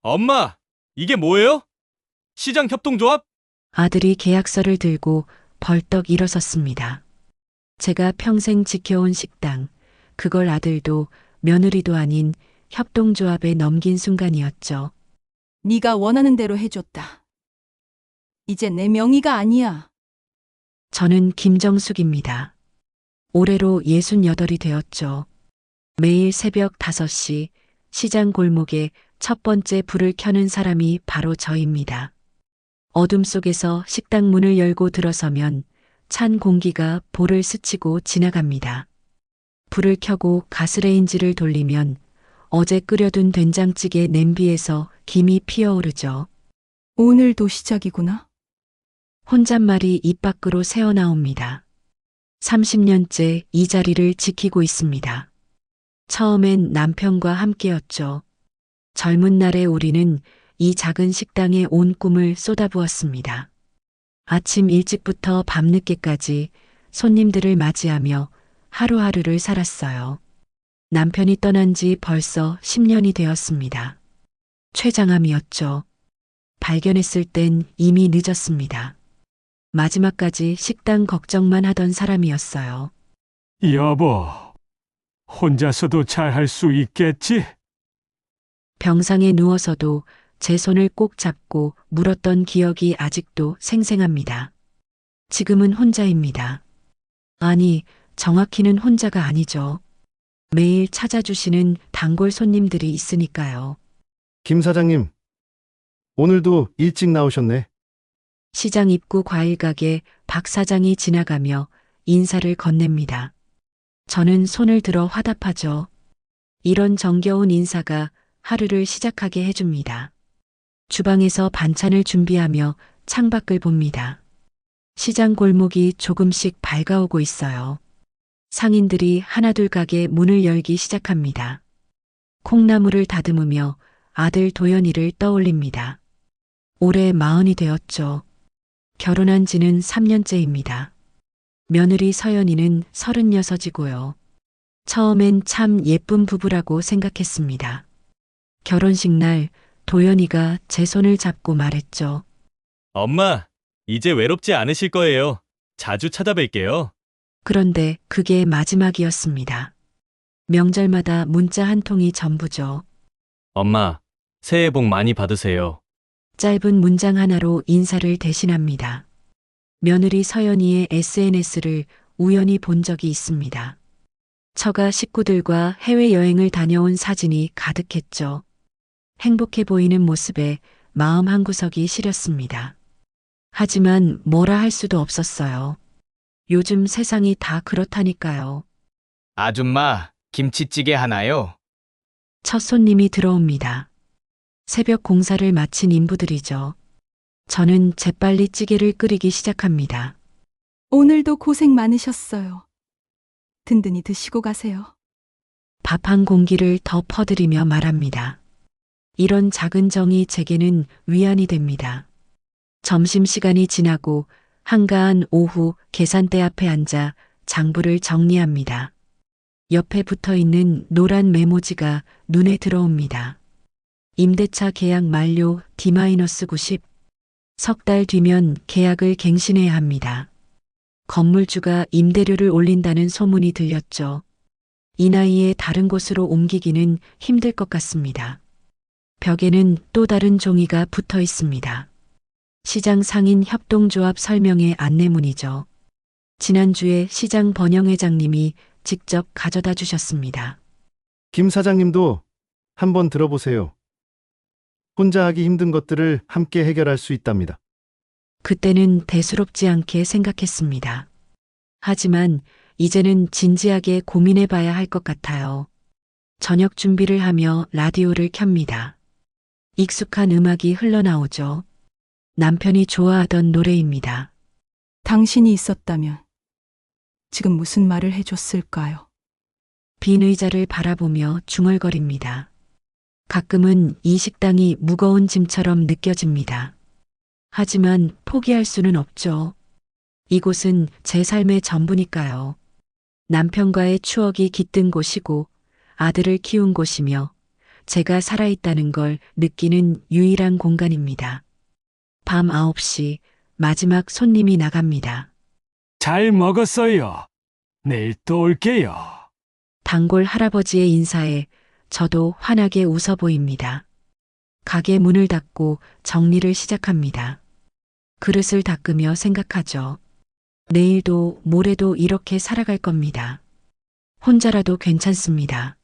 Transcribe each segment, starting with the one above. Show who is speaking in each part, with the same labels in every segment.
Speaker 1: 엄마, 이게 뭐예요? 시장 협동조합?
Speaker 2: 아들이 계약서를 들고 벌떡 일어섰습니다. 제가 평생 지켜온 식당, 그걸 아들도 며느리도 아닌 협동조합에 넘긴 순간이었죠.
Speaker 3: 네가 원하는 대로 해줬다. 이제 내 명의가 아니야.
Speaker 2: 저는 김정숙입니다. 올해로 68이 되었죠. 매일 새벽 5시 시장 골목에 첫 번째 불을 켜는 사람이 바로 저입니다. 어둠 속에서 식당 문을 열고 들어서면 찬 공기가 볼을 스치고 지나갑니다. 불을 켜고 가스레인지를 돌리면 어제 끓여둔 된장찌개 냄비에서 김이 피어오르죠.
Speaker 3: 오늘도 시작이구나.
Speaker 2: 혼잣말이 입 밖으로 새어나옵니다. 30년째 이 자리를 지키고 있습니다. 처음엔 남편과 함께였죠. 젊은 날의 우리는 이 작은 식당에 온 꿈을 쏟아부었습니다. 아침 일찍부터 밤늦게까지 손님들을 맞이하며 하루하루를 살았어요. 남편이 떠난 지 벌써 10년이 되었습니다. 췌장암이었죠. 발견했을 땐 이미 늦었습니다. 마지막까지 식당 걱정만 하던 사람이었어요.
Speaker 4: 여보, 혼자서도 잘 할 수 있겠지?
Speaker 2: 병상에 누워서도 제 손을 꼭 잡고 물었던 기억이 아직도 생생합니다. 지금은 혼자입니다. 아니, 정확히는 혼자가 아니죠. 매일 찾아주시는 단골 손님들이 있으니까요.
Speaker 5: 김 사장님, 오늘도 일찍 나오셨네.
Speaker 2: 시장 입구 과일가게 박 사장이 지나가며 인사를 건넵니다. 저는 손을 들어 화답하죠. 이런 정겨운 인사가 하루를 시작하게 해줍니다. 주방에서 반찬을 준비하며 창밖을 봅니다. 시장 골목이 조금씩 밝아오고 있어요. 상인들이 하나둘 가게 문을 열기 시작합니다. 콩나물을 다듬으며 아들 도연이를 떠올립니다. 올해 40이 되었죠. 결혼한 지는 3년째입니다. 며느리 서연이는 36이고요. 처음엔 참 예쁜 부부라고 생각했습니다. 결혼식 날 도연이가 제 손을 잡고 말했죠.
Speaker 1: 엄마, 이제 외롭지 않으실 거예요. 자주 찾아뵐게요.
Speaker 2: 그런데 그게 마지막이었습니다. 명절마다 문자 한 통이 전부죠.
Speaker 1: 엄마, 새해 복 많이 받으세요.
Speaker 2: 짧은 문장 하나로 인사를 대신합니다. 며느리 서연이의 SNS를 우연히 본 적이 있습니다. 처가 식구들과 해외여행을 다녀온 사진이 가득했죠. 행복해 보이는 모습에 마음 한구석이 시렸습니다. 하지만 뭐라 할 수도 없었어요. 요즘 세상이 다 그렇다니까요.
Speaker 6: 아줌마, 김치찌개 하나요?
Speaker 2: 첫 손님이 들어옵니다. 새벽 공사를 마친 인부들이죠. 저는 재빨리 찌개를 끓이기 시작합니다.
Speaker 3: 오늘도 고생 많으셨어요. 든든히 드시고 가세요.
Speaker 2: 밥 한 공기를 더 퍼드리며 말합니다. 이런 작은 정이 제게는 위안이 됩니다. 점심시간이 지나고 한가한 오후 계산대 앞에 앉아 장부를 정리합니다. 옆에 붙어 있는 노란 메모지가 눈에 들어옵니다. 임대차 계약 만료 D-90. 석 달 뒤면 계약을 갱신해야 합니다. 건물주가 임대료를 올린다는 소문이 들렸죠. 이 나이에 다른 곳으로 옮기기는 힘들 것 같습니다. 벽에는 또 다른 종이가 붙어 있습니다. 시장 상인 협동조합 설명의 안내문이죠. 지난주에 시장 번영회장님이 직접 가져다 주셨습니다.
Speaker 5: 김 사장님도 한번 들어보세요. 혼자 하기 힘든 것들을 함께 해결할 수 있답니다.
Speaker 2: 그때는 대수롭지 않게 생각했습니다. 하지만 이제는 진지하게 고민해 봐야 할 것 같아요. 저녁 준비를 하며 라디오를 켭니다. 익숙한 음악이 흘러나오죠. 남편이 좋아하던 노래입니다.
Speaker 3: 당신이 있었다면 지금 무슨 말을 해줬을까요?
Speaker 2: 빈 의자를 바라보며 중얼거립니다. 가끔은 이 식당이 무거운 짐처럼 느껴집니다. 하지만 포기할 수는 없죠. 이곳은 제 삶의 전부니까요. 남편과의 추억이 깃든 곳이고 아들을 키운 곳이며 제가 살아있다는 걸 느끼는 유일한 공간입니다. 밤 9시 마지막 손님이 나갑니다.
Speaker 4: 잘 먹었어요. 내일 또 올게요.
Speaker 2: 단골 할아버지의 인사에 저도 환하게 웃어 보입니다. 가게 문을 닫고 정리를 시작합니다. 그릇을 닦으며 생각하죠. 내일도 모레도 이렇게 살아갈 겁니다. 혼자라도 괜찮습니다.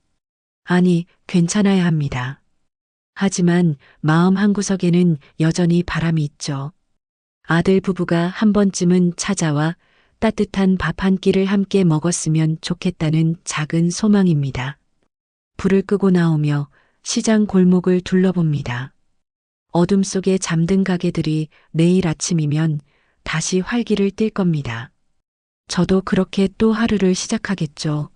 Speaker 2: 아니, 괜찮아야 합니다. 하지만 마음 한구석에는 여전히 바람이 있죠. 아들 부부가 한 번쯤은 찾아와 따뜻한 밥 한 끼를 함께 먹었으면 좋겠다는 작은 소망입니다. 불을 끄고 나오며 시장 골목을 둘러봅니다. 어둠 속에 잠든 가게들이 내일 아침이면 다시 활기를 띨 겁니다. 저도 그렇게 또 하루를 시작하겠죠.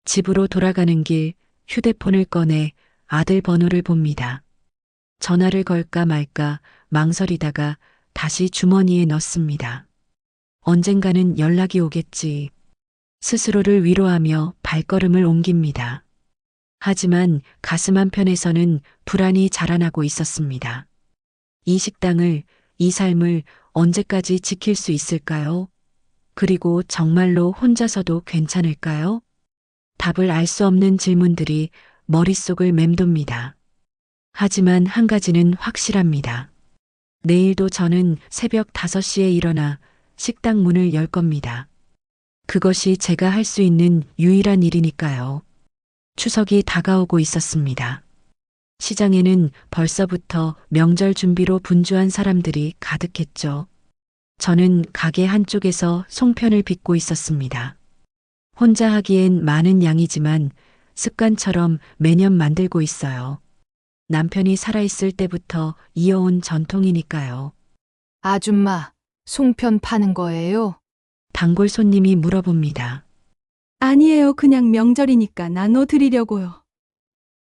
Speaker 2: 집으로 돌아가는 길 휴대폰을 꺼내 아들 번호를 봅니다. 전화를 걸까 말까 망설이다가 다시 주머니에 넣습니다. 언젠가는 연락이 오겠지. 스스로를 위로하며 발걸음을 옮깁니다. 하지만 가슴 한편에서는 불안이 자라나고 있었습니다. 이 식당을, 이 삶을 언제까지 지킬 수 있을까요? 그리고 정말로 혼자서도 괜찮을까요? 답을 알 수 없는 질문들이 머릿속을 맴돕니다. 하지만 한 가지는 확실합니다. 내일도 저는 새벽 5시에 일어나 식당 문을 열 겁니다. 그것이 제가 할 수 있는 유일한 일이니까요. 추석이 다가오고 있었습니다. 시장에는 벌써부터 명절 준비로 분주한 사람들이 가득했죠. 저는 가게 한쪽에서 송편을 빚고 있었습니다. 혼자 하기엔 많은 양이지만 습관처럼 매년 만들고 있어요. 남편이 살아있을 때부터 이어온 전통이니까요.
Speaker 7: 아줌마, 송편 파는 거예요?
Speaker 2: 단골 손님이 물어봅니다.
Speaker 3: 아니에요. 그냥 명절이니까 나눠드리려고요.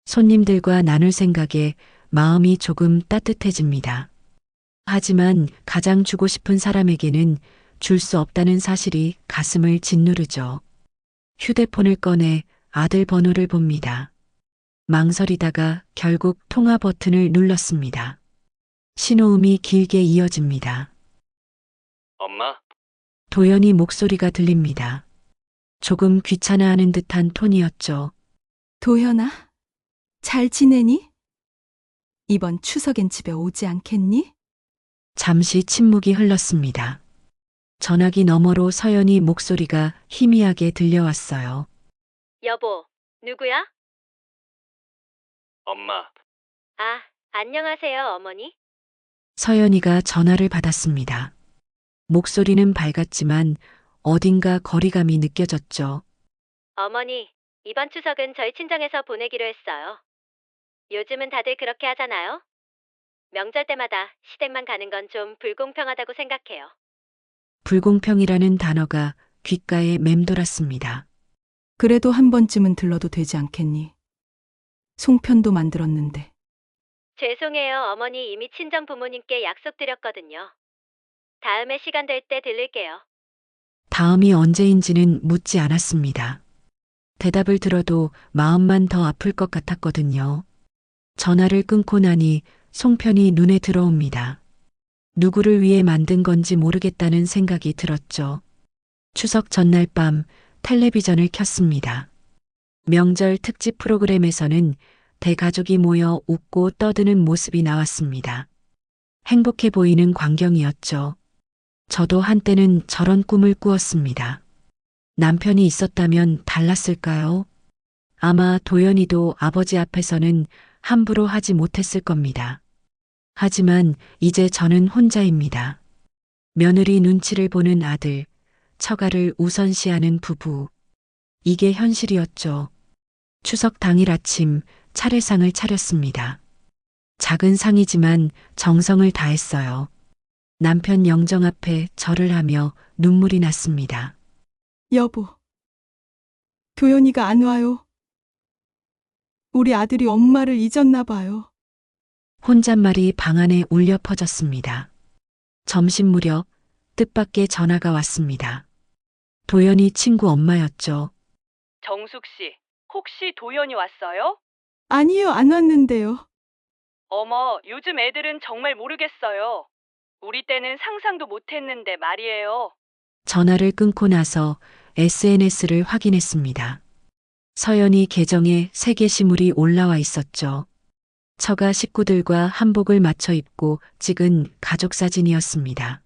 Speaker 2: 손님들과 나눌 생각에 마음이 조금 따뜻해집니다. 하지만 가장 주고 싶은 사람에게는 줄 수 없다는 사실이 가슴을 짓누르죠. 휴대폰을 꺼내 아들 번호를 봅니다. 망설이다가 결국 통화 버튼을 눌렀습니다. 신호음이 길게 이어집니다.
Speaker 1: 엄마,
Speaker 2: 도연이 목소리가 들립니다. 조금 귀찮아하는 듯한 톤이었죠.
Speaker 3: 도현아, 잘 지내니? 이번 추석엔 집에 오지 않겠니?
Speaker 2: 잠시 침묵이 흘렀습니다. 전화기 너머로 서연이 목소리가 희미하게 들려왔어요.
Speaker 8: 여보, 누구야?
Speaker 1: 엄마,
Speaker 8: 아, 안녕하세요, 어머니.
Speaker 2: 서연이가 전화를 받았습니다. 목소리는 밝았지만 어딘가 거리감이 느껴졌죠.
Speaker 8: 어머니, 이번 추석은 저희 친정에서 보내기로 했어요. 요즘은 다들 그렇게 하잖아요. 명절 때마다 시댁만 가는 건 좀 불공평하다고 생각해요.
Speaker 2: 불공평이라는 단어가 귓가에 맴돌았습니다.
Speaker 3: 그래도 한 번쯤은 들러도 되지 않겠니? 송편도 만들었는데.
Speaker 8: 죄송해요, 어머니 이미 친정 부모님께 약속드렸거든요. 다음에 시간 될 때 들를게요.
Speaker 2: 다음이 언제인지는 묻지 않았습니다. 대답을 들어도 마음만 더 아플 것 같았거든요. 전화를 끊고 나니 송편이 눈에 들어옵니다. 누구를 위해 만든 건지 모르겠다는 생각이 들었죠. 추석 전날 밤 텔레비전을 켰습니다. 명절 특집 프로그램에서는 대가족이 모여 웃고 떠드는 모습이 나왔습니다. 행복해 보이는 광경이었죠. 저도 한때는 저런 꿈을 꾸었습니다. 남편이 있었다면 달랐을까요? 아마 도연이도 아버지 앞에서는 함부로 하지 못했을 겁니다. 하지만 이제 저는 혼자입니다. 며느리 눈치를 보는 아들, 처가를 우선시하는 부부. 이게 현실이었죠. 추석 당일 아침 차례상을 차렸습니다. 작은 상이지만 정성을 다했어요. 남편 영정 앞에 절을 하며 눈물이 났습니다.
Speaker 3: 여보, 도현이가 안 와요. 우리 아들이 엄마를 잊었나 봐요.
Speaker 2: 혼잣말이 방 안에 울려 퍼졌습니다. 점심 무렵 뜻밖의 전화가 왔습니다. 도연이 친구 엄마였죠.
Speaker 9: 정숙 씨, 혹시 도연이 왔어요?
Speaker 3: 아니요, 안 왔는데요.
Speaker 9: 어머, 요즘 애들은 정말 모르겠어요. 우리 때는 상상도 못 했는데 말이에요.
Speaker 2: 전화를 끊고 나서 SNS를 확인했습니다. 서연이 계정에 새 게시물이 올라와 있었죠. 처가 식구들과 한복을 맞춰 입고 찍은 가족 사진이었습니다.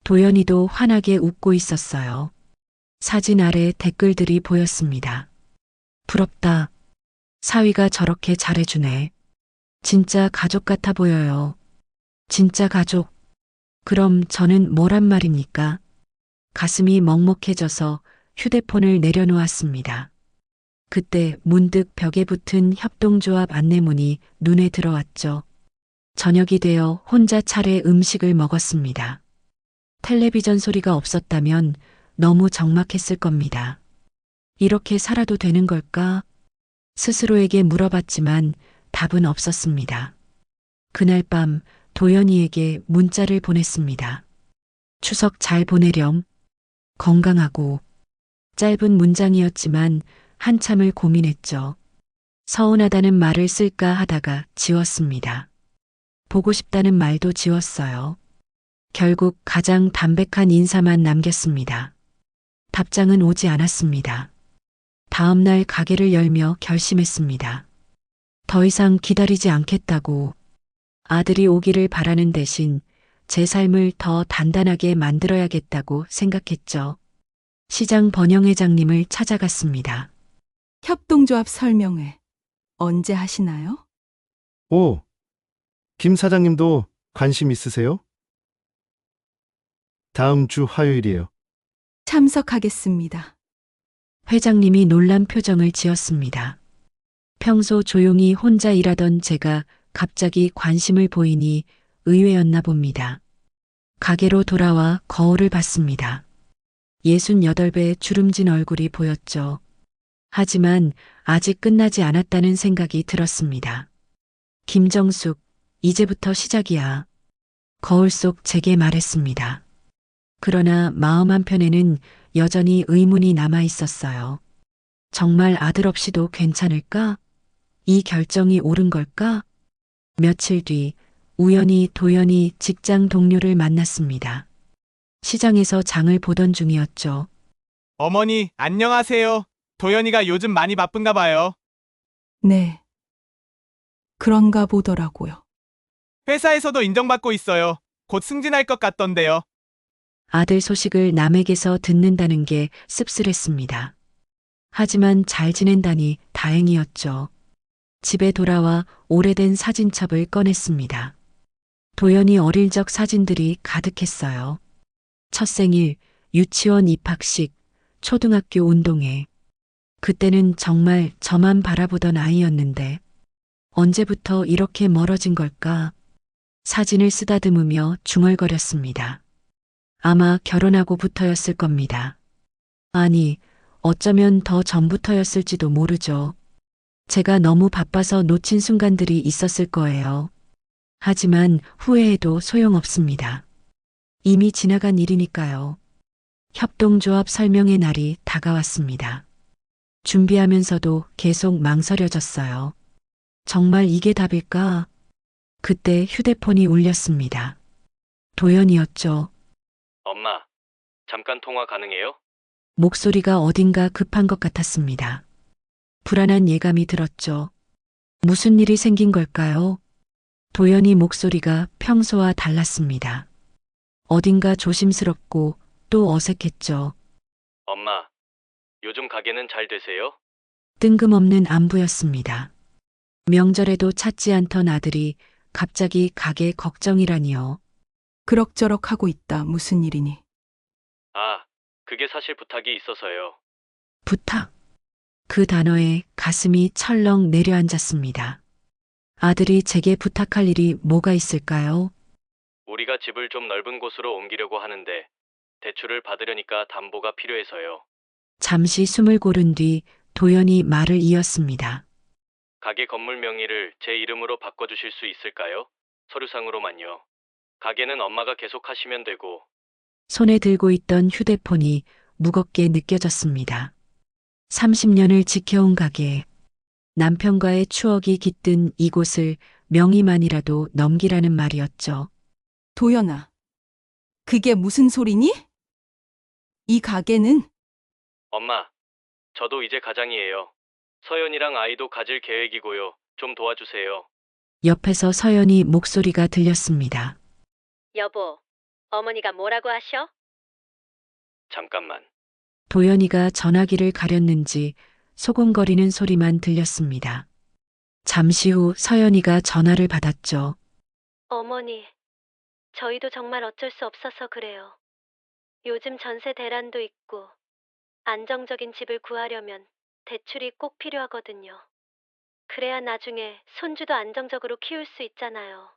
Speaker 2: 도연이도 환하게 웃고 있었어요. 사진 아래 댓글들이 보였습니다. 부럽다. 사위가 저렇게 잘해주네. 진짜 가족 같아 보여요. 진짜 가족. 그럼 저는 뭐란 말입니까? 가슴이 먹먹해져서 휴대폰을 내려놓았습니다. 그때 문득 벽에 붙은 협동조합 안내문이 눈에 들어왔죠. 저녁이 되어 혼자 차례 음식을 먹었습니다. 텔레비전 소리가 없었다면 너무 적막했을 겁니다. 이렇게 살아도 되는 걸까? 스스로에게 물어봤지만 답은 없었습니다. 그날 밤 도연이에게 문자를 보냈습니다. 추석 잘 보내렴. 건강하고. 짧은 문장이었지만 한참을 고민했죠. 서운하다는 말을 쓸까 하다가 지웠습니다. 보고 싶다는 말도 지웠어요. 결국 가장 담백한 인사만 남겼습니다. 답장은 오지 않았습니다. 다음 날 가게를 열며 결심했습니다. 더 이상 기다리지 않겠다고. 아들이 오기를 바라는 대신 제 삶을 더 단단하게 만들어야겠다고 생각했죠. 시장 번영회장님을 찾아갔습니다.
Speaker 3: 협동조합 설명회 언제 하시나요?
Speaker 5: 오, 김 사장님도 관심 있으세요? 다음 주 화요일이에요.
Speaker 3: 참석하겠습니다.
Speaker 2: 회장님이 놀란 표정을 지었습니다. 평소 조용히 혼자 일하던 제가 갑자기 관심을 보이니 의외였나 봅니다. 가게로 돌아와 거울을 봤습니다. 68배 주름진 얼굴이 보였죠. 하지만 아직 끝나지 않았다는 생각이 들었습니다. 김정숙, 이제부터 시작이야. 거울 속 제게 말했습니다. 그러나 마음 한편에는 여전히 의문이 남아 있었어요. 정말 아들 없이도 괜찮을까? 이 결정이 옳은 걸까? 며칠 뒤 우연히 도연이 직장 동료를 만났습니다. 시장에서 장을 보던 중이었죠.
Speaker 6: 어머니, 안녕하세요. 도연이가 요즘 많이 바쁜가 봐요.
Speaker 3: 네. 그런가 보더라고요.
Speaker 6: 회사에서도 인정받고 있어요. 곧 승진할 것 같던데요.
Speaker 2: 아들 소식을 남에게서 듣는다는 게 씁쓸했습니다. 하지만 잘 지낸다니 다행이었죠. 집에 돌아와 오래된 사진첩을 꺼냈습니다. 도연이 어릴 적 사진들이 가득했어요. 첫 생일, 유치원 입학식, 초등학교 운동회. 그때는 정말 저만 바라보던 아이였는데 언제부터 이렇게 멀어진 걸까? 사진을 쓰다듬으며 중얼거렸습니다. 아마 결혼하고부터였을 겁니다. 아니, 어쩌면 더 전부터였을지도 모르죠. 제가 너무 바빠서 놓친 순간들이 있었을 거예요. 하지만 후회해도 소용없습니다. 이미 지나간 일이니까요. 협동조합 설명의 날이 다가왔습니다. 준비하면서도 계속 망설여졌어요. 정말 이게 답일까? 그때 휴대폰이 울렸습니다. 도연이었죠.
Speaker 1: 엄마, 잠깐 통화 가능해요?
Speaker 2: 목소리가 어딘가 급한 것 같았습니다. 불안한 예감이 들었죠. 무슨 일이 생긴 걸까요? 도연이 목소리가 평소와 달랐습니다. 어딘가 조심스럽고 또 어색했죠.
Speaker 1: 엄마, 요즘 가게는 잘 되세요?
Speaker 2: 뜬금없는 안부였습니다. 명절에도 찾지 않던 아들이 갑자기 가게 걱정이라니요.
Speaker 3: 그럭저럭 하고 있다. 무슨 일이니?
Speaker 1: 아, 그게 사실 부탁이 있어서요.
Speaker 2: 부탁. 그 단어에 가슴이 철렁 내려앉았습니다. 아들이 제게 부탁할 일이 뭐가 있을까요?
Speaker 1: 우리가 집을 좀 넓은 곳으로 옮기려고 하는데 대출을 받으려니까 담보가 필요해서요.
Speaker 2: 잠시 숨을 고른 뒤 도연이 말을 이었습니다.
Speaker 1: 가게 건물 명의를 제 이름으로 바꿔주실 수 있을까요? 서류상으로만요. 가게는 엄마가 계속 하시면 되고.
Speaker 2: 손에 들고 있던 휴대폰이 무겁게 느껴졌습니다. 30년을 지켜온 가게. 남편과의 추억이 깃든 이곳을 명의만이라도 넘기라는 말이었죠.
Speaker 3: 도연아, 그게 무슨 소리니? 이 가게는
Speaker 1: 엄마, 저도 이제 가장이에요. 서연이랑 아이도 가질 계획이고요. 좀 도와주세요.
Speaker 2: 옆에서 서연이 목소리가 들렸습니다.
Speaker 8: 여보, 어머니가 뭐라고 하셔?
Speaker 1: 잠깐만.
Speaker 2: 도연이가 전화기를 가렸는지 소곤거리는 소리만 들렸습니다. 잠시 후 서연이가 전화를 받았죠.
Speaker 8: 어머니, 저희도 정말 어쩔 수 없어서 그래요. 요즘 전세 대란도 있고 안정적인 집을 구하려면 대출이 꼭 필요하거든요. 그래야 나중에 손주도 안정적으로 키울 수 있잖아요.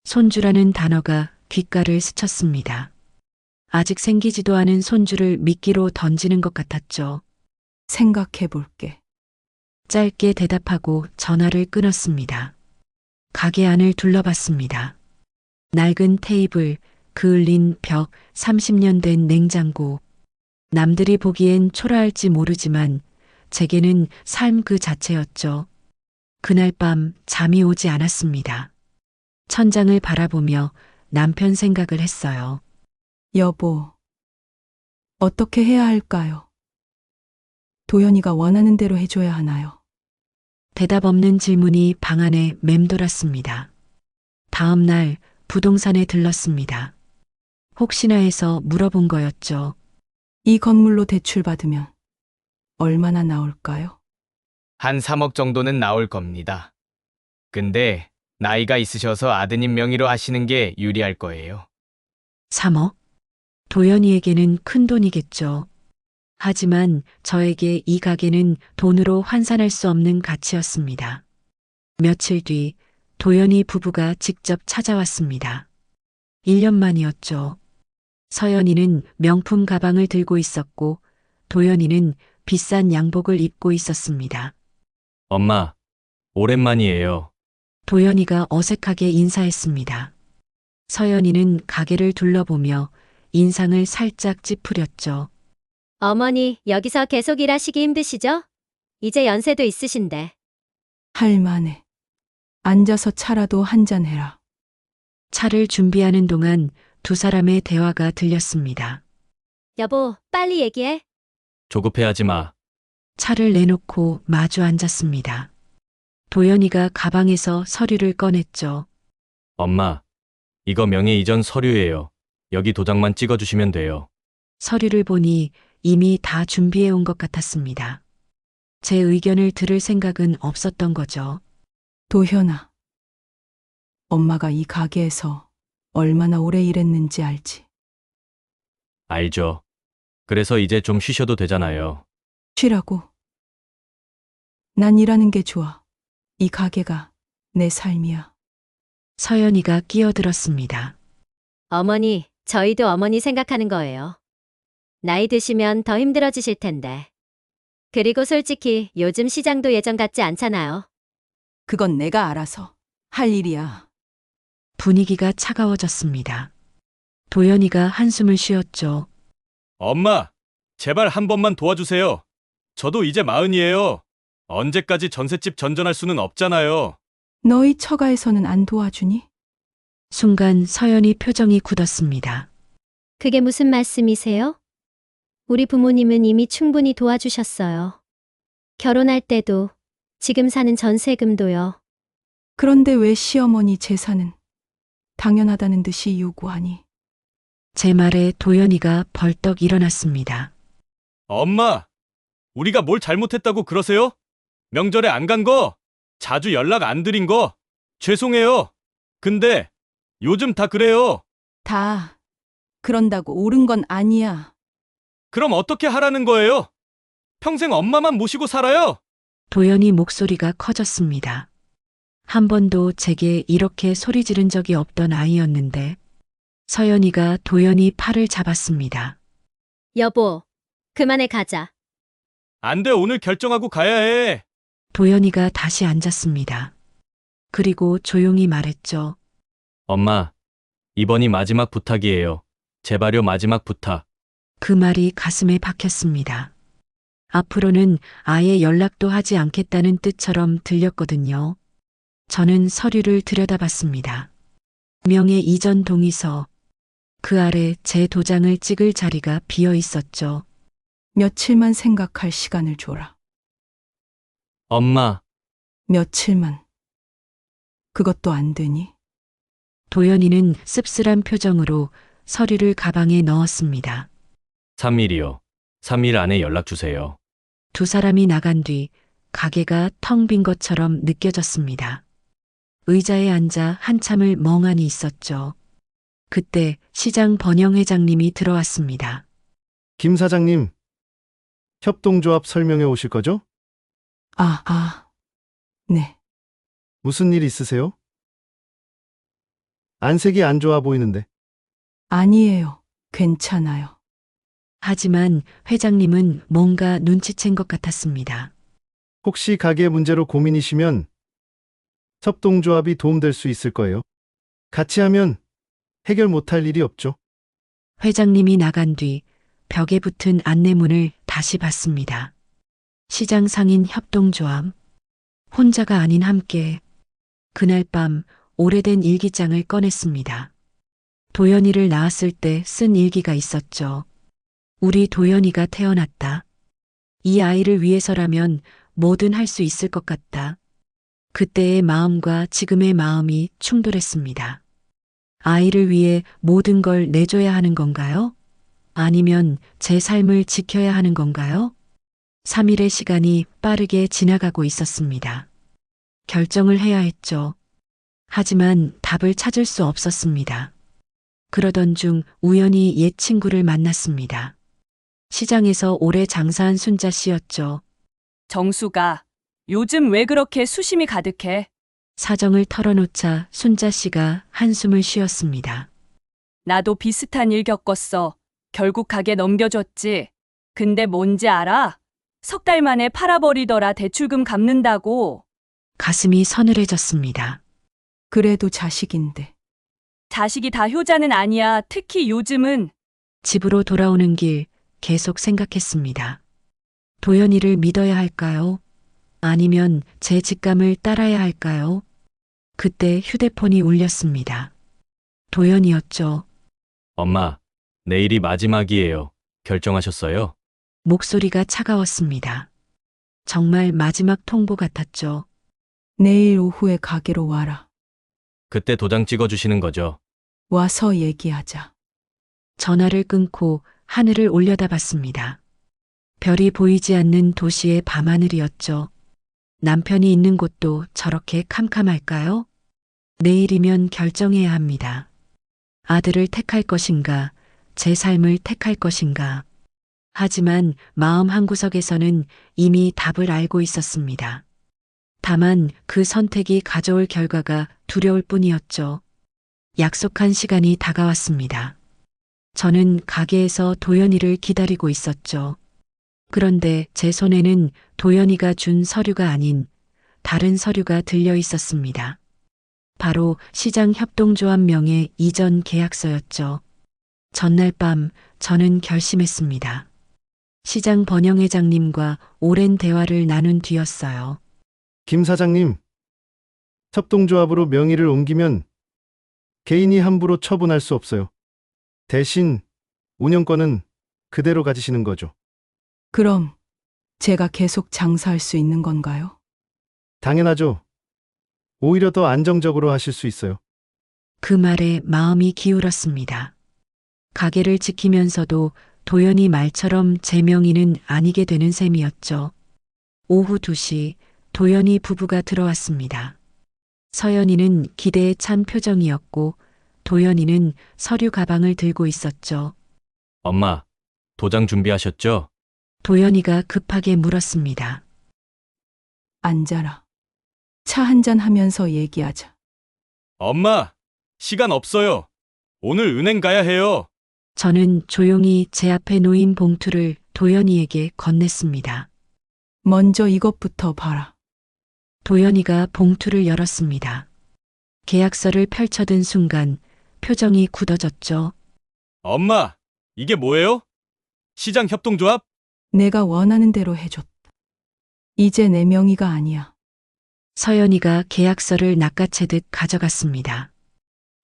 Speaker 2: 손주라는 단어가 귓가를 스쳤습니다. 아직 생기지도 않은 손주를 미끼로 던지는 것 같았죠.
Speaker 3: 생각해 볼게.
Speaker 2: 짧게 대답하고 전화를 끊었습니다. 가게 안을 둘러봤습니다. 낡은 테이블, 그을린 벽, 30년 된 냉장고. 남들이 보기엔 초라할지 모르지만 제게는 삶 그 자체였죠. 그날 밤 잠이 오지 않았습니다. 천장을 바라보며 남편 생각을 했어요.
Speaker 3: 여보, 어떻게 해야 할까요? 도연이가 원하는 대로 해줘야 하나요?
Speaker 2: 대답 없는 질문이 방 안에 맴돌았습니다. 다음 날 부동산에 들렀습니다. 혹시나 해서 물어본 거였죠.
Speaker 3: 이 건물로 대출 받으면 얼마나 나올까요?
Speaker 6: 한 3억 정도는 나올 겁니다. 근데 나이가 있으셔서 아드님 명의로 하시는 게 유리할 거예요.
Speaker 2: 3억? 도연이에게는 큰 돈이겠죠. 하지만 저에게 이 가게는 돈으로 환산할 수 없는 가치였습니다. 며칠 뒤 도연이 부부가 직접 찾아왔습니다. 1년 만이었죠. 서연이는 명품 가방을 들고 있었고 도연이는 비싼 양복을 입고 있었습니다.
Speaker 1: 엄마, 오랜만이에요.
Speaker 2: 도연이가 어색하게 인사했습니다. 서연이는 가게를 둘러보며 인상을 살짝 찌푸렸죠.
Speaker 8: 어머니, 여기서 계속 일하시기 힘드시죠? 이제 연세도 있으신데.
Speaker 3: 할만해. 앉아서 차라도 한잔 해라.
Speaker 2: 차를 준비하는 동안 두 사람의 대화가 들렸습니다.
Speaker 8: 여보, 빨리 얘기해.
Speaker 1: 조급해하지 마.
Speaker 2: 차를 내놓고 마주 앉았습니다. 도연이가 가방에서 서류를 꺼냈죠.
Speaker 1: 엄마, 이거 명의 이전 서류예요. 여기 도장만 찍어주시면 돼요.
Speaker 2: 서류를 보니 이미 다 준비해 온 것 같았습니다. 제 의견을 들을 생각은 없었던 거죠.
Speaker 3: 도현아, 엄마가 이 가게에서 얼마나 오래 일했는지 알지?
Speaker 1: 알죠. 그래서 이제 좀 쉬셔도 되잖아요.
Speaker 3: 쉬라고. 난 일하는 게 좋아. 이 가게가 내 삶이야.
Speaker 2: 서연이가 끼어들었습니다.
Speaker 8: 어머니, 저희도 어머니 생각하는 거예요. 나이 드시면 더 힘들어지실 텐데. 그리고 솔직히 요즘 시장도 예전 같지 않잖아요.
Speaker 3: 그건 내가 알아서 할 일이야.
Speaker 2: 분위기가 차가워졌습니다. 도연이가 한숨을 쉬었죠.
Speaker 1: 엄마, 제발 한 번만 도와주세요. 저도 이제 40이에요. 언제까지 전셋집 전전할 수는 없잖아요.
Speaker 3: 너희 처가에서는 안 도와주니?
Speaker 2: 순간 서연이 표정이 굳었습니다.
Speaker 8: 그게 무슨 말씀이세요? 우리 부모님은 이미 충분히 도와주셨어요. 결혼할 때도, 지금 사는 전세금도요.
Speaker 3: 그런데 왜 시어머니 재산은 당연하다는 듯이 요구하니?
Speaker 2: 제 말에 도연이가 벌떡 일어났습니다.
Speaker 1: 엄마, 우리가 뭘 잘못했다고 그러세요? 명절에 안 간 거, 자주 연락 안 드린 거, 죄송해요. 근데 요즘 다 그래요.
Speaker 3: 다 그런다고 옳은 건 아니야.
Speaker 1: 그럼 어떻게 하라는 거예요? 평생 엄마만 모시고 살아요?
Speaker 2: 도연이 목소리가 커졌습니다. 한 번도 제게 이렇게 소리 지른 적이 없던 아이였는데 서연이가 도연이 팔을 잡았습니다.
Speaker 8: 여보, 그만해 가자.
Speaker 1: 안 돼, 오늘 결정하고 가야 해.
Speaker 2: 도연이가 다시 앉았습니다. 그리고 조용히 말했죠.
Speaker 1: 엄마, 이번이 마지막 부탁이에요. 제발요, 마지막 부탁.
Speaker 2: 그 말이 가슴에 박혔습니다. 앞으로는 아예 연락도 하지 않겠다는 뜻처럼 들렸거든요. 저는 서류를 들여다봤습니다. 명예 이전 동의서. 그 아래 제 도장을 찍을 자리가 비어 있었죠.
Speaker 3: 며칠만 생각할 시간을 줘라.
Speaker 1: 엄마,
Speaker 3: 며칠만. 그것도 안 되니?
Speaker 2: 도연이는 씁쓸한 표정으로 서류를 가방에 넣었습니다.
Speaker 1: 3일이요. 3일 안에 연락 주세요.
Speaker 2: 두 사람이 나간 뒤 가게가 텅 빈 것처럼 느껴졌습니다. 의자에 앉아 한참을 멍하니 있었죠. 그때 시장 번영 회장님이 들어왔습니다.
Speaker 5: 김 사장님, 협동조합 설명회 오실 거죠?
Speaker 3: 네.
Speaker 5: 무슨 일 있으세요? 안색이 안 좋아 보이는데.
Speaker 3: 아니에요. 괜찮아요.
Speaker 2: 하지만 회장님은 뭔가 눈치챈 것 같았습니다.
Speaker 5: 혹시 가게 문제로 고민이시면 협동조합이 도움될 수 있을 거예요. 같이 하면 해결 못할 일이 없죠.
Speaker 2: 회장님이 나간 뒤 벽에 붙은 안내문을 다시 봤습니다. 시장 상인 협동조합. 혼자가 아닌 함께. 그날 밤 오래된 일기장을 꺼냈습니다. 도연이를 낳았을 때 쓴 일기가 있었죠. 우리 도연이가 태어났다. 이 아이를 위해서라면 뭐든 할 수 있을 것 같다. 그때의 마음과 지금의 마음이 충돌했습니다. 아이를 위해 모든 걸 내줘야 하는 건가요? 아니면 제 삶을 지켜야 하는 건가요? 3일의 시간이 빠르게 지나가고 있었습니다. 결정을 해야 했죠. 하지만 답을 찾을 수 없었습니다. 그러던 중 우연히 옛 친구를 만났습니다. 시장에서 오래 장사한 순자 씨였죠.
Speaker 9: 정수가 요즘 왜 그렇게 수심이 가득해?
Speaker 2: 사정을 털어놓자 순자 씨가 한숨을 쉬었습니다.
Speaker 9: 나도 비슷한 일 겪었어. 결국 가게 넘겨줬지. 근데 뭔지 알아? 3달 만에 팔아버리더라. 대출금 갚는다고.
Speaker 2: 가슴이 서늘해졌습니다.
Speaker 3: 그래도 자식인데.
Speaker 9: 자식이 다 효자는 아니야. 특히 요즘은.
Speaker 2: 집으로 돌아오는 길 계속 생각했습니다. 도연이를 믿어야 할까요? 아니면 제 직감을 따라야 할까요? 그때 휴대폰이 울렸습니다. 도연이었죠.
Speaker 1: 엄마, 내일이 마지막이에요. 결정하셨어요?
Speaker 2: 목소리가 차가웠습니다. 정말 마지막 통보 같았죠.
Speaker 3: 내일 오후에 가게로 와라.
Speaker 1: 그때 도장 찍어주시는 거죠?
Speaker 3: 와서 얘기하자.
Speaker 2: 전화를 끊고 하늘을 올려다봤습니다. 별이 보이지 않는 도시의 밤하늘이었죠. 남편이 있는 곳도 저렇게 캄캄할까요? 내일이면 결정해야 합니다. 아들을 택할 것인가, 제 삶을 택할 것인가. 하지만 마음 한구석에서는 이미 답을 알고 있었습니다. 다만 그 선택이 가져올 결과가 두려울 뿐이었죠. 약속한 시간이 다가왔습니다. 저는 가게에서 도연이를 기다리고 있었죠. 그런데 제 손에는 도연이가 준 서류가 아닌 다른 서류가 들려 있었습니다. 바로 시장 협동조합 명의 이전 계약서였죠. 전날 밤 저는 결심했습니다. 시장 번영 회장님과 오랜 대화를 나눈 뒤였어요.
Speaker 5: 김 사장님, 협동조합으로 명의를 옮기면 개인이 함부로 처분할 수 없어요. 대신 운영권은 그대로 가지시는 거죠.
Speaker 3: 그럼 제가 계속 장사할 수 있는 건가요?
Speaker 5: 당연하죠. 오히려 더 안정적으로 하실 수 있어요.
Speaker 2: 그 말에 마음이 기울었습니다. 가게를 지키면서도 도연이 말처럼 제 명의는 아니게 되는 셈이었죠. 오후 2시 도연이 부부가 들어왔습니다. 서연이는 기대에 찬 표정이었고 도연이는 서류 가방을 들고 있었죠.
Speaker 1: 엄마, 도장 준비하셨죠?
Speaker 2: 도연이가 급하게 물었습니다.
Speaker 3: 앉아라. 차 한잔 하면서 얘기하자.
Speaker 1: 엄마, 시간 없어요. 오늘 은행 가야 해요.
Speaker 2: 저는 조용히 제 앞에 놓인 봉투를 도연이에게 건넸습니다.
Speaker 3: 먼저 이것부터 봐라.
Speaker 2: 도연이가 봉투를 열었습니다. 계약서를 펼쳐든 순간 표정이 굳어졌죠.
Speaker 1: 엄마, 이게 뭐예요? 시장 협동조합?
Speaker 3: 내가 원하는 대로 해줬다. 이제 내 명의가 아니야.
Speaker 2: 서연이가 계약서를 낚아채듯 가져갔습니다.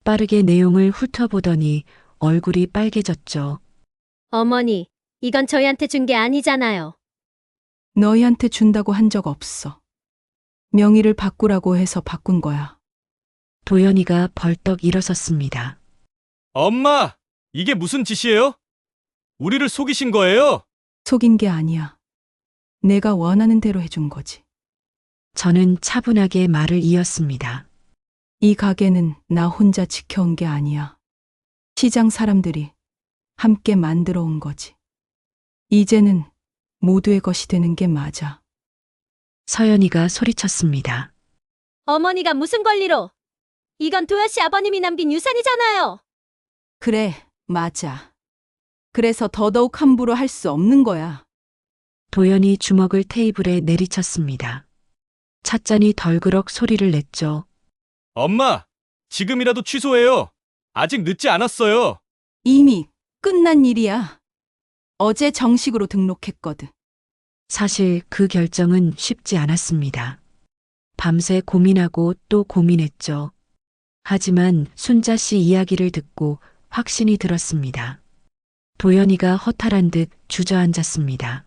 Speaker 2: 빠르게 내용을 훑어보더니 얼굴이 빨개졌죠.
Speaker 8: 어머니, 이건 저희한테 준 게 아니잖아요.
Speaker 3: 너희한테 준다고 한 적 없어. 명의를 바꾸라고 해서 바꾼 거야.
Speaker 2: 도연이가 벌떡 일어섰습니다.
Speaker 1: 엄마! 이게 무슨 짓이에요? 우리를 속이신 거예요?
Speaker 3: 속인 게 아니야. 내가 원하는 대로 해준 거지.
Speaker 2: 저는 차분하게 말을 이었습니다.
Speaker 3: 이 가게는 나 혼자 지켜온 게 아니야. 시장 사람들이 함께 만들어 온 거지. 이제는 모두의 것이 되는 게 맞아.
Speaker 2: 서연이가 소리쳤습니다.
Speaker 8: 어머니가 무슨 권리로? 이건 도현 씨 아버님이 남긴 유산이잖아요.
Speaker 3: 그래, 맞아. 그래서 더더욱 함부로 할 수 없는 거야.
Speaker 2: 도연이 주먹을 테이블에 내리쳤습니다. 찻잔이 덜그럭 소리를 냈죠.
Speaker 1: 엄마! 지금이라도 취소해요. 아직 늦지 않았어요.
Speaker 3: 이미 끝난 일이야. 어제 정식으로 등록했거든.
Speaker 2: 사실 그 결정은 쉽지 않았습니다. 밤새 고민하고 또 고민했죠. 하지만 순자 씨 이야기를 듣고 확신이 들었습니다. 도연이가 허탈한 듯 주저앉았습니다.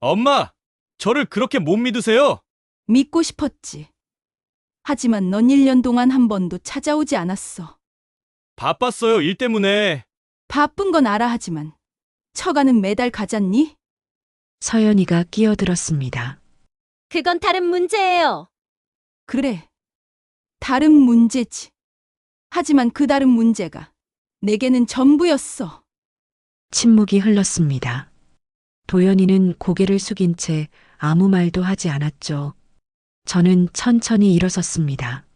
Speaker 1: 엄마! 저를 그렇게 못 믿으세요?
Speaker 3: 믿고 싶었지. 하지만 넌 1년 동안 한 번도 찾아오지 않았어.
Speaker 1: 바빴어요, 일 때문에.
Speaker 3: 바쁜 건 알아 하지만 처가는 매달 가잖니?
Speaker 2: 서연이가 끼어들었습니다.
Speaker 8: 그건 다른 문제예요.
Speaker 3: 그래. 다른 문제지. 하지만 그 다른 문제가 내게는 전부였어.
Speaker 2: 침묵이 흘렀습니다. 도연이는 고개를 숙인 채 아무 말도 하지 않았죠. 저는 천천히 일어섰습니다.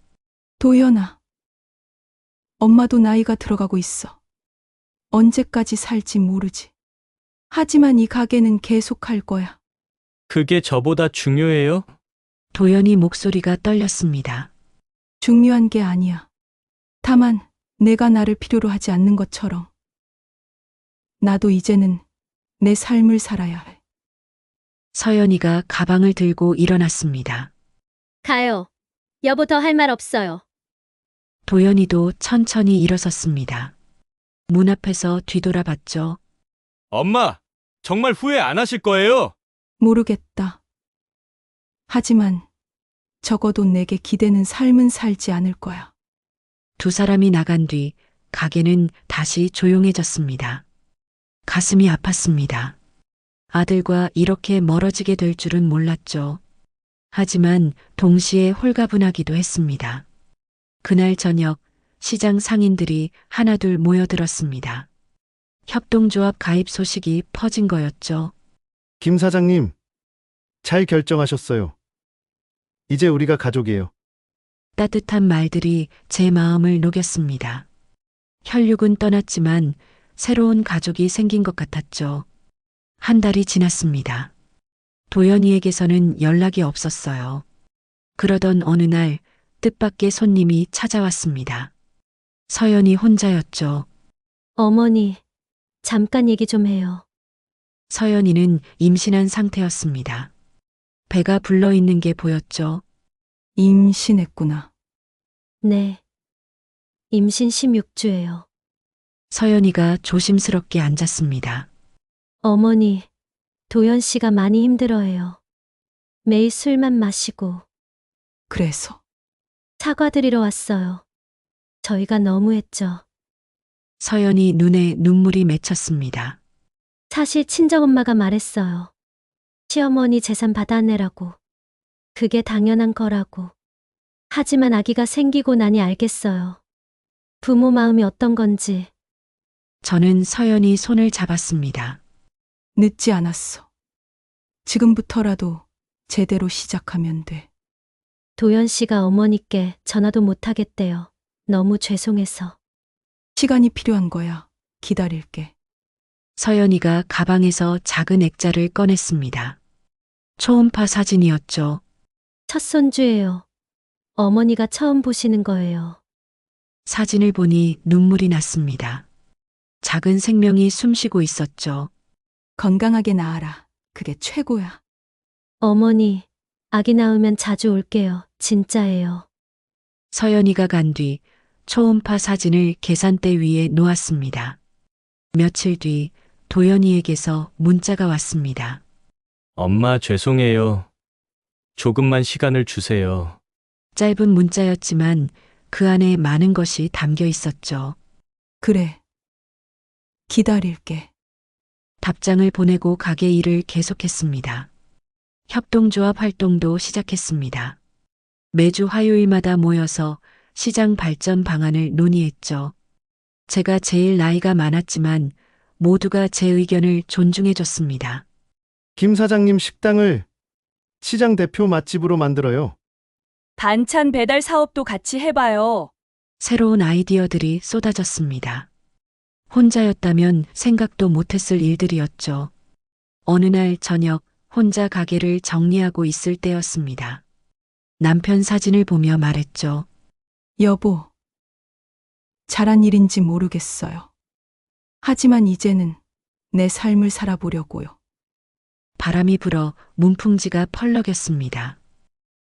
Speaker 3: 도연아. 엄마도 나이가 들어가고 있어. 언제까지 살지 모르지. 하지만 이 가게는 계속할 거야.
Speaker 1: 그게 저보다 중요해요?
Speaker 2: 도연이 목소리가 떨렸습니다.
Speaker 3: 중요한 게 아니야. 다만 내가 나를 필요로 하지 않는 것처럼 나도 이제는 내 삶을 살아야 해.
Speaker 2: 서연이가 가방을 들고 일어났습니다.
Speaker 8: 가요. 여보 더 할 말 없어요.
Speaker 2: 도연이도 천천히 일어섰습니다. 문 앞에서 뒤돌아봤죠.
Speaker 1: 엄마! 정말 후회 안 하실 거예요?
Speaker 3: 모르겠다. 하지만 적어도 내게 기대는 삶은 살지 않을 거야.
Speaker 2: 두 사람이 나간 뒤 가게는 다시 조용해졌습니다. 가슴이 아팠습니다. 아들과 이렇게 멀어지게 될 줄은 몰랐죠. 하지만 동시에 홀가분하기도 했습니다. 그날 저녁 시장 상인들이 하나둘 모여들었습니다. 협동조합 가입 소식이 퍼진 거였죠.
Speaker 5: 김 사장님, 잘 결정하셨어요. 이제 우리가 가족이에요.
Speaker 2: 따뜻한 말들이 제 마음을 녹였습니다. 혈육은 떠났지만 새로운 가족이 생긴 것 같았죠. 한 달이 지났습니다. 도연이에게서는 연락이 없었어요. 그러던 어느 날 뜻밖의 손님이 찾아왔습니다. 서연이 혼자였죠.
Speaker 8: 어머니, 잠깐 얘기 좀 해요.
Speaker 2: 서연이는 임신한 상태였습니다. 배가 불러있는 게 보였죠.
Speaker 3: 임신했구나.
Speaker 8: 네. 임신 16주예요.
Speaker 2: 서연이가 조심스럽게 앉았습니다.
Speaker 8: 어머니, 도연 씨가 많이 힘들어해요. 매일 술만 마시고
Speaker 3: 그래서
Speaker 8: 사과드리러 왔어요. 저희가 너무했죠.
Speaker 2: 서연이 눈에 눈물이 맺혔습니다.
Speaker 8: 사실 친정엄마가 말했어요. 시어머니 재산 받아내라고. 그게 당연한 거라고. 하지만 아기가 생기고 나니 알겠어요. 부모 마음이 어떤 건지.
Speaker 2: 저는 서연이 손을 잡았습니다.
Speaker 3: 늦지 않았어. 지금부터라도 제대로 시작하면 돼.
Speaker 8: 도연 씨가 어머니께 전화도 못 하겠대요. 너무 죄송해서.
Speaker 3: 시간이 필요한 거야. 기다릴게.
Speaker 2: 서연이가 가방에서 작은 액자를 꺼냈습니다. 초음파 사진이었죠.
Speaker 8: 첫 손주예요. 어머니가 처음 보시는 거예요.
Speaker 2: 사진을 보니 눈물이 났습니다. 작은 생명이 숨쉬고 있었죠.
Speaker 3: 건강하게 나아라. 그게 최고야.
Speaker 8: 어머니, 아기 낳으면 자주 올게요. 진짜예요.
Speaker 2: 서연이가 간 뒤 초음파 사진을 계산대 위에 놓았습니다. 며칠 뒤 도연이에게서 문자가 왔습니다.
Speaker 1: 엄마 죄송해요. 조금만 시간을 주세요.
Speaker 2: 짧은 문자였지만 그 안에 많은 것이 담겨 있었죠.
Speaker 3: 그래. 기다릴게.
Speaker 2: 답장을 보내고 가게 일을 계속했습니다. 협동조합 활동도 시작했습니다. 매주 화요일마다 모여서 시장 발전 방안을 논의했죠. 제가 제일 나이가 많았지만 모두가 제 의견을 존중해 줬습니다.
Speaker 5: 김 사장님 식당을 시장 대표 맛집으로 만들어요.
Speaker 9: 반찬 배달 사업도 같이 해봐요.
Speaker 2: 새로운 아이디어들이 쏟아졌습니다. 혼자였다면 생각도 못했을 일들이었죠. 어느 날 저녁 혼자 가게를 정리하고 있을 때였습니다. 남편 사진을 보며 말했죠.
Speaker 3: 여보, 잘한 일인지 모르겠어요. 하지만 이제는 내 삶을 살아보려고요.
Speaker 2: 바람이 불어 문풍지가 펄럭였습니다.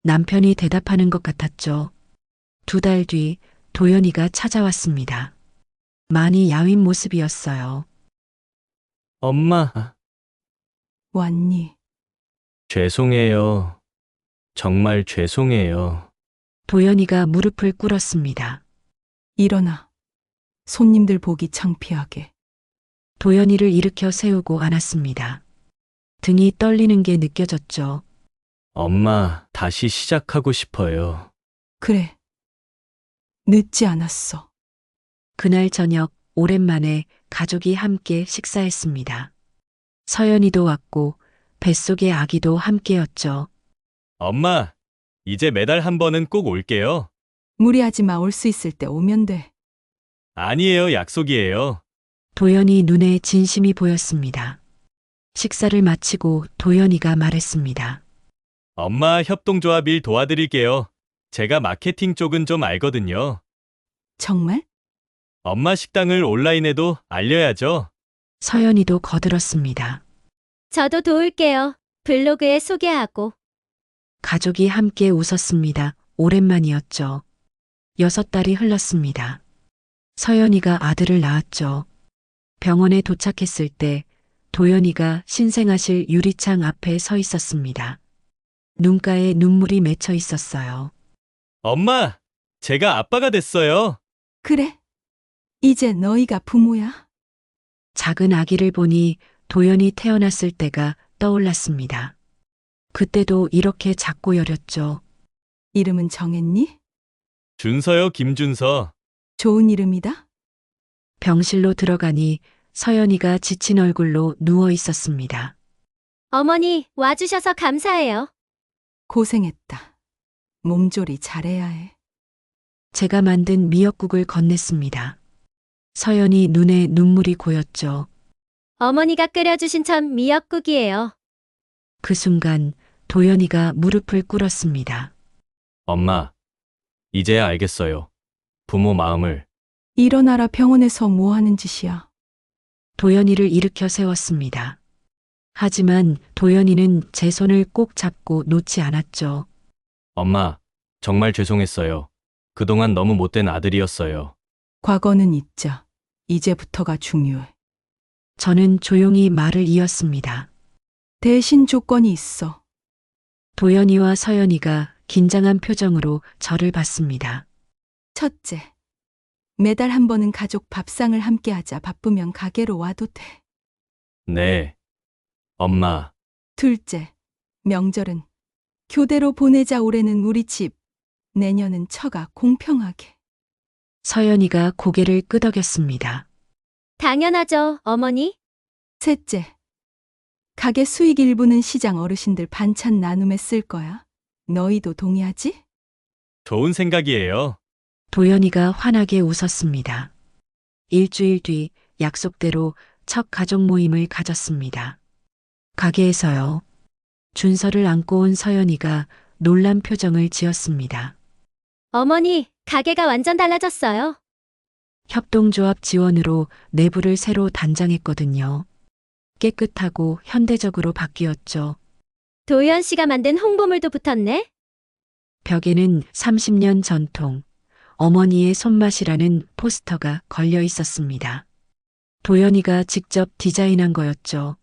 Speaker 2: 남편이 대답하는 것 같았죠. 2달 뒤 도연이가 찾아왔습니다. 많이 야윈 모습이었어요.
Speaker 1: 엄마,
Speaker 3: 왔니?
Speaker 1: 죄송해요. 정말 죄송해요.
Speaker 2: 도연이가 무릎을 꿇었습니다.
Speaker 3: 일어나. 손님들 보기 창피하게.
Speaker 2: 도연이를 일으켜 세우고 안았습니다. 등이 떨리는 게 느껴졌죠.
Speaker 1: 엄마, 다시 시작하고 싶어요.
Speaker 3: 그래. 늦지 않았어.
Speaker 2: 그날 저녁 오랜만에 가족이 함께 식사했습니다. 서연이도 왔고 뱃속의 아기도 함께였죠.
Speaker 1: 엄마, 이제 매달 한 번은 꼭 올게요.
Speaker 3: 무리하지 마. 올 수 있을 때 오면 돼.
Speaker 1: 아니에요, 약속이에요.
Speaker 2: 도연이 눈에 진심이 보였습니다. 식사를 마치고 도연이가 말했습니다.
Speaker 1: 엄마, 협동조합 일 도와드릴게요. 제가 마케팅 쪽은 좀 알거든요.
Speaker 3: 정말?
Speaker 1: 엄마 식당을 온라인에도 알려야죠.
Speaker 2: 서연이도 거들었습니다.
Speaker 8: 저도 도울게요. 블로그에 소개하고.
Speaker 2: 가족이 함께 웃었습니다. 오랜만이었죠. 6달이 흘렀습니다. 서연이가 아들을 낳았죠. 병원에 도착했을 때 도연이가 신생아실 유리창 앞에 서 있었습니다. 눈가에 눈물이 맺혀 있었어요.
Speaker 1: 엄마, 제가 아빠가 됐어요.
Speaker 3: 그래. 이제 너희가 부모야.
Speaker 2: 작은 아기를 보니 도연이 태어났을 때가 떠올랐습니다. 그때도 이렇게 작고 여렸죠.
Speaker 3: 이름은 정했니?
Speaker 1: 준서요, 김준서.
Speaker 3: 좋은 이름이다.
Speaker 2: 병실로 들어가니 서연이가 지친 얼굴로 누워 있었습니다.
Speaker 8: 어머니, 와주셔서 감사해요.
Speaker 3: 고생했다. 몸조리 잘해야 해.
Speaker 2: 제가 만든 미역국을 건넸습니다. 서연이 눈에 눈물이 고였죠.
Speaker 8: 어머니가 끓여주신 전 미역국이에요.
Speaker 2: 그 순간 도연이가 무릎을 꿇었습니다.
Speaker 1: 엄마, 이제야 알겠어요. 부모 마음을.
Speaker 3: 일어나라. 병원에서 뭐 하는 짓이야.
Speaker 2: 도연이를 일으켜 세웠습니다. 하지만 도연이는 제 손을 꼭 잡고 놓지 않았죠.
Speaker 1: 엄마, 정말 죄송했어요. 그동안 너무 못된 아들이었어요.
Speaker 3: 과거는 잊자. 이제부터가 중요해.
Speaker 2: 저는 조용히 말을 이었습니다.
Speaker 3: 대신 조건이 있어.
Speaker 2: 도연이와 서연이가 긴장한 표정으로 저를 봤습니다.
Speaker 3: 첫째, 매달 한 번은 가족 밥상을 함께 하자. 바쁘면 가게로 와도 돼.
Speaker 1: 네. 엄마,
Speaker 3: 둘째, 명절은 교대로 보내자. 올해는 우리 집, 내년은 처가. 공평하게.
Speaker 2: 서연이가 고개를 끄덕였습니다.
Speaker 8: 당연하죠, 어머니.
Speaker 3: 셋째, 가게 수익 일부는 시장 어르신들 반찬 나눔에 쓸 거야. 너희도 동의하지?
Speaker 1: 좋은 생각이에요.
Speaker 2: 도연이가 환하게 웃었습니다. 일주일 뒤 약속대로 첫 가족 모임을 가졌습니다. 가게에서요. 준서를 안고 온 서연이가 놀란 표정을 지었습니다.
Speaker 8: 어머니, 가게가 완전 달라졌어요.
Speaker 2: 협동조합 지원으로 내부를 새로 단장했거든요. 깨끗하고 현대적으로 바뀌었죠.
Speaker 8: 도연 씨가 만든 홍보물도 붙었네?
Speaker 2: 벽에는 30년 전통, 어머니의 손맛이라는 포스터가 걸려 있었습니다. 도연이가 직접 디자인한 거였죠.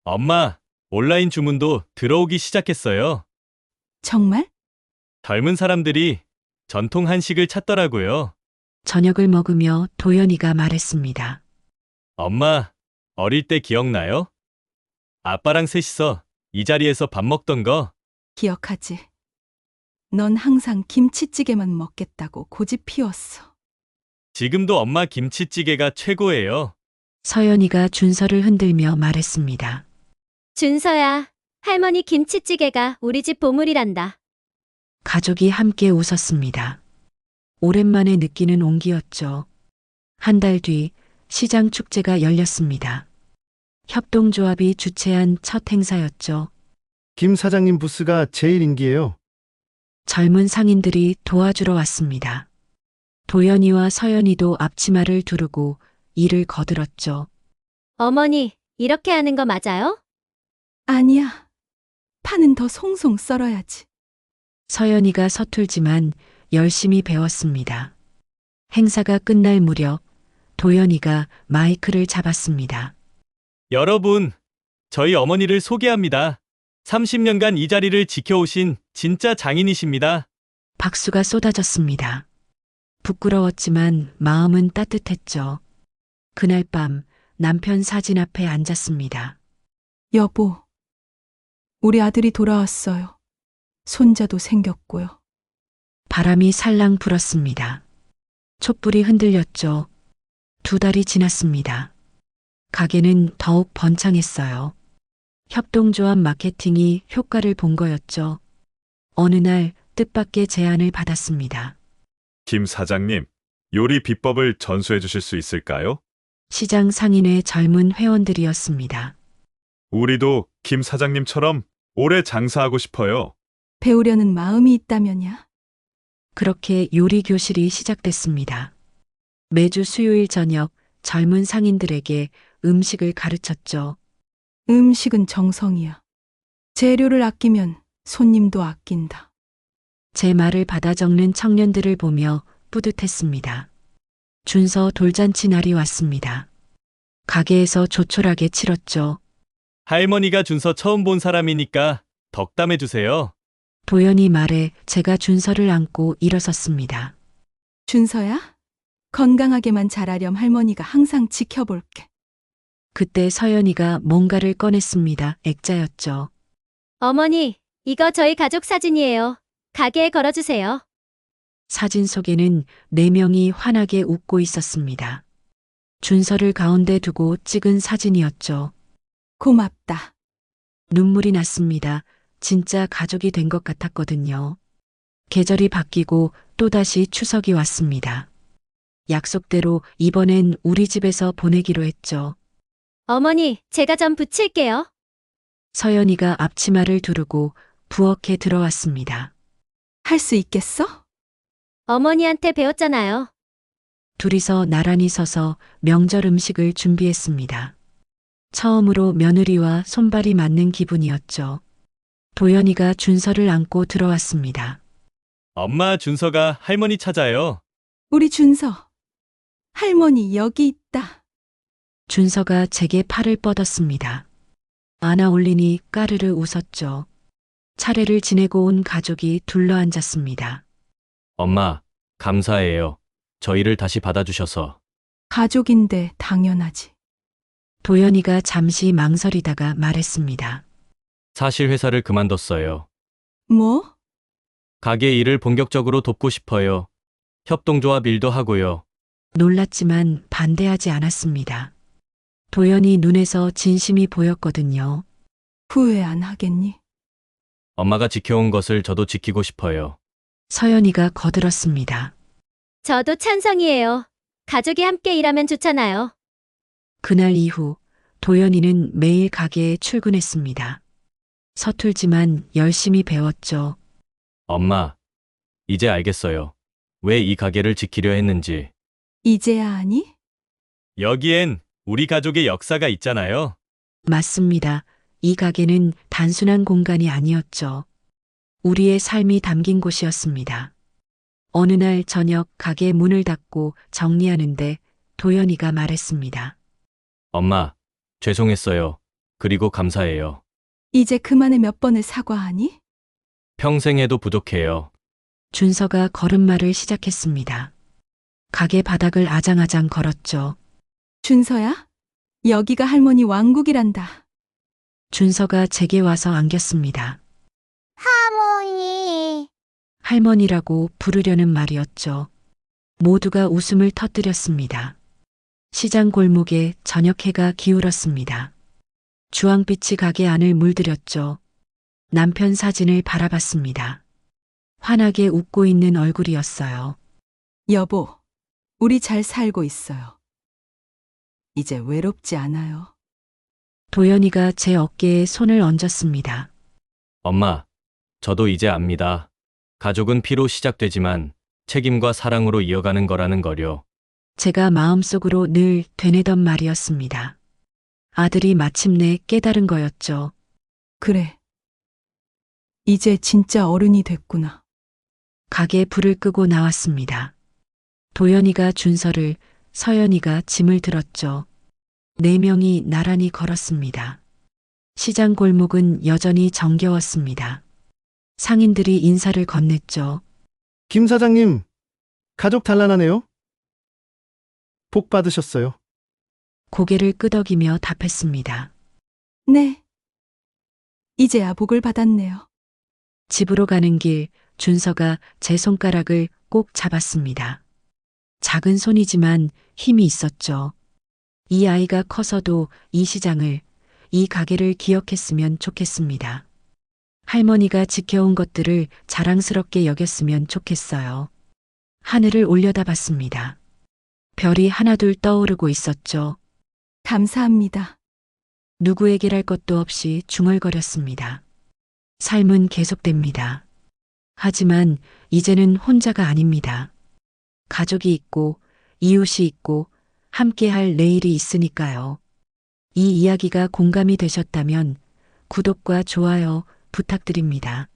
Speaker 1: 엄마, 온라인 주문도 들어오기 시작했어요.
Speaker 3: 정말?
Speaker 1: 젊은 사람들이 전통 한식을 찾더라고요.
Speaker 2: 저녁을 먹으며 도연이가 말했습니다.
Speaker 1: 엄마, 어릴 때 기억나요? 아빠랑 셋이서 이 자리에서 밥 먹던 거.
Speaker 3: 기억하지. 넌 항상 김치찌개만 먹겠다고 고집 피웠어.
Speaker 1: 지금도 엄마 김치찌개가 최고예요.
Speaker 2: 서연이가 준서를 흔들며 말했습니다.
Speaker 8: 준서야, 할머니 김치찌개가 우리 집 보물이란다.
Speaker 2: 가족이 함께 웃었습니다. 오랜만에 느끼는 온기였죠. 한 달 뒤 시장 축제가 열렸습니다. 협동조합이 주최한 첫 행사였죠.
Speaker 5: 김 사장님 부스가 제일 인기예요.
Speaker 2: 젊은 상인들이 도와주러 왔습니다. 도연이와 서연이도 앞치마를 두르고 일을 거들었죠.
Speaker 8: 어머니, 이렇게 하는 거 맞아요?
Speaker 3: 아니야. 파는 더 송송 썰어야지.
Speaker 2: 서연이가 서툴지만 열심히 배웠습니다. 행사가 끝날 무렵 도연이가 마이크를 잡았습니다.
Speaker 1: 여러분, 저희 어머니를 소개합니다. 30년간 이 자리를 지켜오신 진짜 장인이십니다.
Speaker 2: 박수가 쏟아졌습니다. 부끄러웠지만 마음은 따뜻했죠. 그날 밤 남편 사진 앞에 앉았습니다.
Speaker 3: 여보, 우리 아들이 돌아왔어요. 손자도 생겼고요.
Speaker 2: 바람이 살랑 불었습니다. 촛불이 흔들렸죠. 2달이 지났습니다. 가게는 더욱 번창했어요. 협동조합 마케팅이 효과를 본 거였죠. 어느 날 뜻밖의 제안을 받았습니다.
Speaker 10: 김 사장님, 요리 비법을 전수해 주실 수 있을까요?
Speaker 2: 시장 상인회 젊은 회원들이었습니다.
Speaker 10: 우리도 김 사장님처럼 오래 장사하고 싶어요.
Speaker 3: 배우려는 마음이 있다면야.
Speaker 2: 그렇게 요리 교실이 시작됐습니다. 매주 수요일 저녁 젊은 상인들에게 음식을 가르쳤죠.
Speaker 3: 음식은 정성이야. 재료를 아끼면 손님도 아낀다.
Speaker 2: 제 말을 받아 적는 청년들을 보며 뿌듯했습니다. 준서 돌잔치 날이 왔습니다. 가게에서 조촐하게 치렀죠.
Speaker 1: 할머니가 준서 처음 본 사람이니까 덕담해 주세요.
Speaker 2: 도연이 말에 제가 준서를 안고 일어섰습니다.
Speaker 3: 준서야, 건강하게만 자라렴 할머니가 항상 지켜볼게.
Speaker 2: 그때 서연이가 뭔가를 꺼냈습니다. 액자였죠.
Speaker 8: 어머니, 이거 저희 가족 사진이에요. 가게에 걸어주세요.
Speaker 2: 사진 속에는 4명이 환하게 웃고 있었습니다. 준서를 가운데 두고 찍은 사진이었죠.
Speaker 3: 고맙다.
Speaker 2: 눈물이 났습니다. 진짜 가족이 된 것 같았거든요. 계절이 바뀌고 또다시 추석이 왔습니다. 약속대로 이번엔 우리 집에서 보내기로 했죠.
Speaker 8: 어머니, 제가 좀 붙일게요.
Speaker 2: 서연이가 앞치마를 두르고 부엌에 들어왔습니다.
Speaker 3: 할 수 있겠어?
Speaker 8: 어머니한테 배웠잖아요.
Speaker 2: 둘이서 나란히 서서 명절 음식을 준비했습니다. 처음으로 며느리와 손발이 맞는 기분이었죠. 도연이가 준서를 안고 들어왔습니다.
Speaker 1: 엄마 준서가 할머니 찾아요.
Speaker 3: 우리 준서. 할머니 여기 있다.
Speaker 2: 준서가 제게 팔을 뻗었습니다. 안아 올리니 까르르 웃었죠. 차례를 지내고 온 가족이 둘러앉았습니다.
Speaker 1: 엄마, 감사해요. 저희를 다시 받아주셔서.
Speaker 3: 가족인데 당연하지.
Speaker 2: 도연이가 잠시 망설이다가 말했습니다.
Speaker 1: 사실 회사를 그만뒀어요.
Speaker 3: 뭐?
Speaker 1: 가게 일을 본격적으로 돕고 싶어요. 협동조합 일도 하고요.
Speaker 2: 놀랐지만 반대하지 않았습니다. 도연이 눈에서 진심이 보였거든요.
Speaker 3: 후회 안 하겠니?
Speaker 1: 엄마가 지켜온 것을 저도 지키고 싶어요.
Speaker 2: 서연이가 거들었습니다.
Speaker 8: 저도 찬성이에요. 가족이 함께 일하면 좋잖아요.
Speaker 2: 그날 이후 도연이는 매일 가게에 출근했습니다. 서툴지만 열심히 배웠죠.
Speaker 1: 엄마, 이제 알겠어요. 왜 이 가게를 지키려 했는지.
Speaker 3: 이제야 아니?
Speaker 1: 여기엔 우리 가족의 역사가 있잖아요.
Speaker 2: 맞습니다. 이 가게는 단순한 공간이 아니었죠. 우리의 삶이 담긴 곳이었습니다. 어느 날 저녁 가게 문을 닫고 정리하는데 도연이가 말했습니다.
Speaker 1: 엄마, 죄송했어요. 그리고 감사해요.
Speaker 3: 이제 그만에 몇 번을 사과하니?
Speaker 1: 평생 해도 부족해요.
Speaker 2: 준서가 걸음마를 시작했습니다. 가게 바닥을 아장아장 걸었죠.
Speaker 3: 준서야? 여기가 할머니 왕국이란다.
Speaker 2: 준서가 제게 와서 안겼습니다.
Speaker 11: 할머니.
Speaker 2: 할머니라고 부르려는 말이었죠. 모두가 웃음을 터뜨렸습니다. 시장 골목에 저녁 해가 기울었습니다. 주황빛이 가게 안을 물들였죠. 남편 사진을 바라봤습니다. 환하게 웃고 있는 얼굴이었어요.
Speaker 3: 여보, 우리 잘 살고 있어요. 이제 외롭지 않아요.
Speaker 2: 도연이가 제 어깨에 손을 얹었습니다.
Speaker 1: 엄마, 저도 이제 압니다. 가족은 피로 시작되지만 책임과 사랑으로 이어가는 거라는 거요.
Speaker 2: 제가 마음속으로 늘 되뇌던 말이었습니다. 아들이 마침내 깨달은 거였죠.
Speaker 3: 그래. 이제 진짜 어른이 됐구나.
Speaker 2: 가게 불을 끄고 나왔습니다. 도연이가 준서를, 서연이가 짐을 들었죠. 4명이 나란히 걸었습니다. 시장 골목은 여전히 정겨웠습니다. 상인들이 인사를 건넸죠.
Speaker 5: 김 사장님, 가족 단란하네요. 복 받으셨어요.
Speaker 2: 고개를 끄덕이며 답했습니다.
Speaker 3: 네. 이제야 복을 받았네요.
Speaker 2: 집으로 가는 길 준서가 제 손가락을 꼭 잡았습니다. 작은 손이지만 힘이 있었죠. 이 아이가 커서도 이 시장을, 이 가게를 기억했으면 좋겠습니다. 할머니가 지켜온 것들을 자랑스럽게 여겼으면 좋겠어요. 하늘을 올려다봤습니다. 별이 하나둘 떠오르고 있었죠.
Speaker 3: 감사합니다.
Speaker 2: 누구에게랄 것도 없이 중얼거렸습니다. 삶은 계속됩니다. 하지만 이제는 혼자가 아닙니다. 가족이 있고 이웃이 있고 함께할 내일이 있으니까요. 이 이야기가 공감이 되셨다면 구독과 좋아요 부탁드립니다.